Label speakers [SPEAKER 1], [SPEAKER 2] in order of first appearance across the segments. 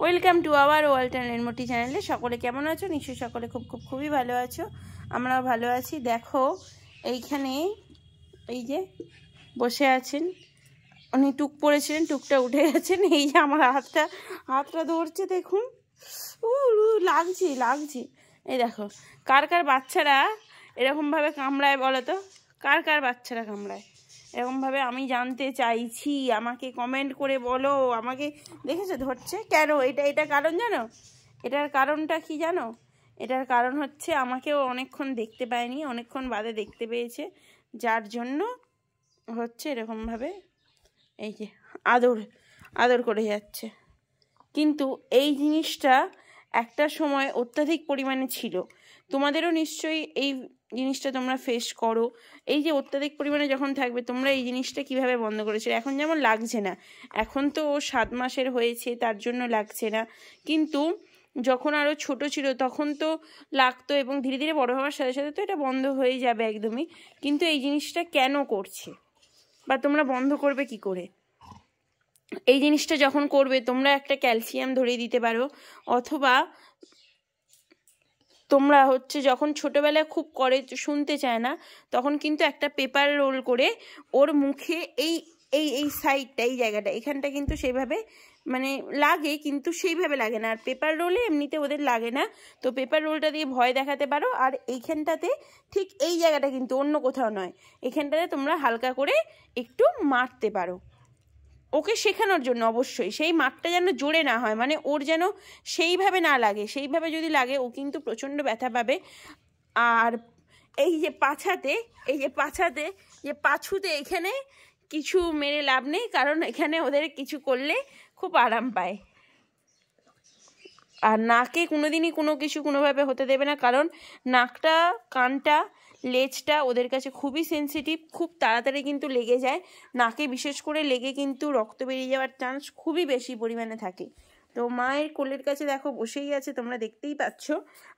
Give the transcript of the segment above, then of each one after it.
[SPEAKER 1] Welcome to our Walton রেনমোটি চ্যানেলে। সকলে কেমন আছো? নিশ্চয়ই সকলে খুবই ভালো আছো। আমরাও ভালো আছি। দেখো এইখানে এই যে বসে আছেন, উনি টুক পড়েছিলেন, টুকটা উঠে গেছেন। এই যে আমার হাতটা ধরছে, দেখুন লাগছে। এই দেখো, কার বাচ্চারা এরকমভাবে কামড়ায় বলো তো? কার বাচ্চারা কামড়ায় এরকমভাবে? আমি জানতে চাইছি, আমাকে কমেন্ট করে বলো। আমাকে দেখেছো ধরছে কেন? এটা কারণ জানো? এটার কারণটা কি জানো? এটার কারণ হচ্ছে আমাকেও অনেকক্ষণ দেখতে পায়নি, অনেকক্ষণ বাদে দেখতে পেয়েছে, যার জন্য হচ্ছে এরকমভাবে এই যে আদর করে যাচ্ছে। কিন্তু এই জিনিসটা একটা সময় অত্যাধিক পরিমাণে ছিল। তোমাদেরও নিশ্চয়ই এই জিনিসটা তোমরা ফেস করো। এই যে অত্যাধিক পরিমাণে যখন থাকবে, তোমরা এই জিনিসটা কিভাবে বন্ধ করেছো? এখন যেমন লাগছে না, এখন তো ও 7 মাসের হয়েছে, তার জন্য লাগছে না, কিন্তু যখন আরও ছোট ছিল তখন তো লাগতো, এবং ধীরে ধীরে বড় হওয়ার সাথে সাথে তো এটা বন্ধ হয়ে যাবে একদমই। কিন্তু এই জিনিসটা কেন করছে, বা তোমরা বন্ধ করবে কি করে? এই জিনিসটা যখন করবে, তোমরা একটা ক্যালসিয়াম ধরিয়ে দিতে পারো, অথবা তোমরা হচ্ছে যখন ছোটোবেলায় খুব করে শুনতে চায় না, তখন কিন্তু একটা পেপার রোল করে ওর মুখে এই এই এই সাইডটা, এই জায়গাটা, এখানটা কিন্তু সেইভাবে মানে লাগে, কিন্তু সেইভাবে লাগে না। আর পেপার রোলে এমনিতে ওদের লাগে না, তো পেপার রোলটা দিয়ে ভয় দেখাতে পারো। আর এইখানটাতে, ঠিক এই জায়গাটা কিন্তু অন্য কোথাও নয়, এখানটাতে তোমরা হালকা করে একটু মারতে পারো, ওকে শেখানোর জন্য। অবশ্যই সেই মাঠটা যেন জোরে না হয়, মানে ওর যেন সেইভাবে না লাগে। সেইভাবে যদি লাগে, ও কিন্তু প্রচণ্ড ব্যথা পাবে। আর এই যে পাছাতে, যে পাছুতে, এখানে কিছু মেরে লাভ নেই, কারণ এখানে ওদের কিছু করলে খুব আরাম পায়। আর নাকে কোনোদিনই কোনো কিছু কোনোভাবে হতে দেবে না, কারণ নাকটা, কানটা, লেজটা ওদের কাছে খুবই সেন্সিটিভ, খুব তাড়াতাড়ি কিন্তু লেগে যায়। নাকে বিশেষ করে লেগে কিন্তু রক্ত বেরিয়ে যাওয়ার চান্স খুবই বেশি পরিমাণে থাকে। তো মায়ের কোলের কাছে দেখো বসেই আছে, তোমরা দেখতেই পাচ্ছ।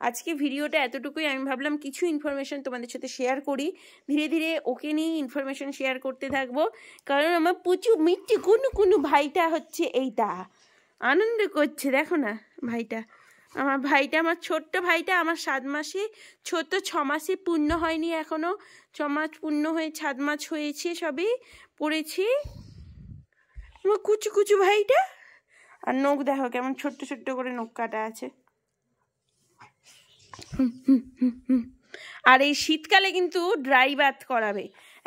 [SPEAKER 1] আজকে ভিডিওটা এতটুকুই। আমি ভাবলাম কিছু ইনফরমেশন তোমাদের সাথে শেয়ার করি। ধীরে ধীরে ওকে নিয়ে ইনফরমেশন শেয়ার করতে থাকবো, কারণ আমার প্রচুর মিষ্টি কোনো ভাইটা হচ্ছে এইটা আনন্দ করছে। দেখো না ভাইটা, আমার ছোট্ট ভাইটা, আমার 7 মাসে, ছোট্ট 6 মাসে পূর্ণ হয়নি এখনো। 6 মাস পূর্ণ হয়ে 7 মাস হয়েছে সবে পড়েছি আমার কুচু ভাইটা। আর নখ দেখো কেমন ছোট্ট করে নখ কাটা আছে। আর এই শীতকালে কিন্তু ড্রাই বাথ করাবে,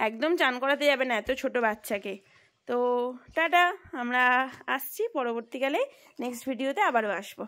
[SPEAKER 1] একদম চান করাতে যাবে না এত ছোট বাচ্চাকে। তো টাটা, আমরা আসছি পরবর্তীকালে, নেক্সট ভিডিওতে আবারও আসবো।